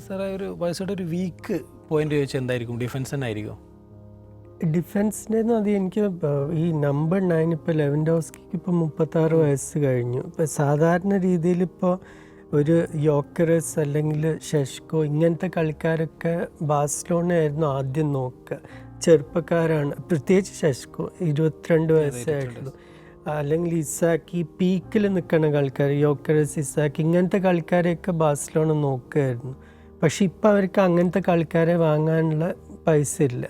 സാറേ ഒരു വയസ്സായിട്ട് ഒരു വീക്ക് പോയിന്റ് ചോദിച്ചാൽ എന്തായിരിക്കും? ഡിഫൻസ് തന്നെ ആയിരിക്കും? ഡിഫൻസിൻ്റെ അത് എനിക്ക് ഈ നമ്പർ 9 ഇപ്പോൾ ലെവൻഡോസ്കിക്ക് ഇപ്പോൾ 36 വയസ്സ് കഴിഞ്ഞു. ഇപ്പോൾ സാധാരണ രീതിയിൽ ഇപ്പോൾ ഒരു യോക്കറസ് അല്ലെങ്കിൽ ഷെഷ്കോ ഇങ്ങനത്തെ കളിക്കാരൊക്കെ ബാഴ്സലോണയായിരുന്നു ആദ്യം നോക്കുക. ചെറുപ്പക്കാരാണ്, പ്രത്യേകിച്ച് ഷെഷ്കോ 22 വയസ്സായിട്ടുള്ളൂ. അല്ലെങ്കിൽ ഇസാക്കി പീക്കിൽ നിൽക്കുന്ന കളിക്കാർ, യോക്കറസ്, ഇസാക്കി ഇങ്ങനത്തെ കളിക്കാരെയൊക്കെ ബാഴ്സലോണ നോക്കുമായിരുന്നു. പക്ഷെ ഇപ്പോൾ അവർക്ക് അങ്ങനത്തെ കളിക്കാരെ വാങ്ങാനുള്ള പൈസ ഇല്ല.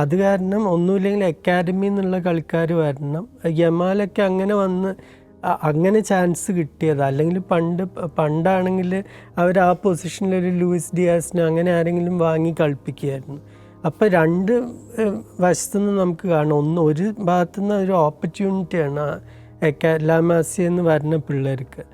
അത് കാരണം ഒന്നുമില്ലെങ്കിൽ അക്കാഡമിയിൽ നിന്നുള്ള കളിക്കാർ വരണം. യമാലൊക്കെ അങ്ങനെ വന്ന് അങ്ങനെ ചാൻസ് കിട്ടിയത്. അല്ലെങ്കിൽ പണ്ടാണെങ്കിൽ അവർ ആ പൊസിഷനിലൊരു ലൂയിസ് ഡിയാസിനോ അങ്ങനെ ആരെങ്കിലും വാങ്ങി കളിപ്പിക്കുകയായിരുന്നു. അപ്പോൾ രണ്ട് വശത്തുനിന്ന് നമുക്ക് കാണാം. ഒരു ഭാഗത്തുനിന്ന് ഒരു ഓപ്പർച്യൂണിറ്റിയാണ് ലാമാസിയെന്ന് വരുന്ന പിള്ളേർക്ക്.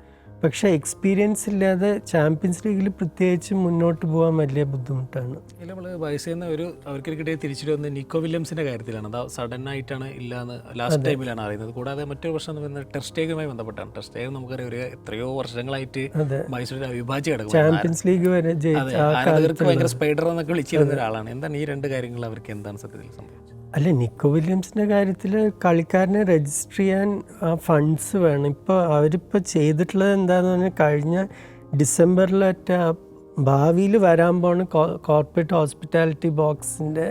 പക്ഷേ എക്സ്പീരിയൻസ് ഇല്ലാതെ ചാമ്പ്യൻസ് ലീഗിൽ പ്രത്യേകിച്ച് മുന്നോട്ട് പോകാൻ വലിയ ബുദ്ധിമുട്ടാണ്. നമ്മൾ വയസ്സെന്ന് അവർക്ക് കിട്ടിയ തിരിച്ചു വന്ന് നിക്കോ വില്യംസിൻ്റെ കാര്യത്തിലാണ്. അത് സഡൻ ആയിട്ടാണ് ഇല്ലാന്ന് ലാസ്റ്റ് ടൈമിലാണ് അറിയുന്നത്. കൂടാതെ മറ്റൊരു പ്രശ്നം എന്ന് പറയുന്നത് ടെർ സ്റ്റേഗനുമായി ബന്ധപ്പെട്ടാണ്. ടെർ സ്റ്റേഗൻ നമുക്കറിയാം ഒരു എത്രയോ വർഷങ്ങളായിട്ട് മൈസൂരിൽ അവിഭാജ്യ കിടക്കും. ചാമ്പ്യൻസ് ലീഗ് വരെ ആരാധകർക്ക് ഭയങ്കര സ്പൈഡർ എന്നൊക്കെ വിളിച്ചിരുന്ന ഒരാളാണ്. എന്താണ് ഈ രണ്ട് കാര്യങ്ങൾ അവർക്ക് എന്താണ് സത്യത്തിൽ സംഭവിച്ചത്? അല്ല, നിക്കോ വില്യംസിൻ്റെ കാര്യത്തിൽ കളിക്കാരനെ രജിസ്റ്റർ ചെയ്യാൻ ഫണ്ട്സ് വേണം. ഇപ്പോൾ അവരിപ്പോൾ ചെയ്തിട്ടുള്ളത് എന്താണെന്ന് പറഞ്ഞാൽ കഴിഞ്ഞ ഡിസംബറിലൊറ്റ ഭാവിയിൽ വരാൻ പോണ കോർപ്പറേറ്റ് ഹോസ്പിറ്റാലിറ്റി ബോക്സിൻ്റെ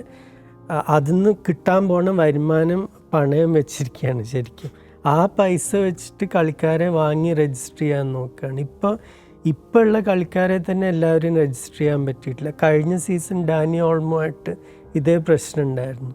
അതിന്ന് കിട്ടാൻ പോണ വരുമാനം പണയം വെച്ചിരിക്കുകയാണ് ശരിക്കും. ആ പൈസ വെച്ചിട്ട് കളിക്കാരെ വാങ്ങി രജിസ്റ്റർ ചെയ്യാൻ നോക്കുകയാണ്. ഇപ്പോൾ ഉള്ള കളിക്കാരെ തന്നെ എല്ലാവരും രജിസ്റ്റർ ചെയ്യാൻ പറ്റിയിട്ടില്ല. കഴിഞ്ഞ സീസൺ ഡാനി ഓൾമോ ആയിട്ട് ഇതേ പ്രശ്നം ഉണ്ടായിരുന്നു.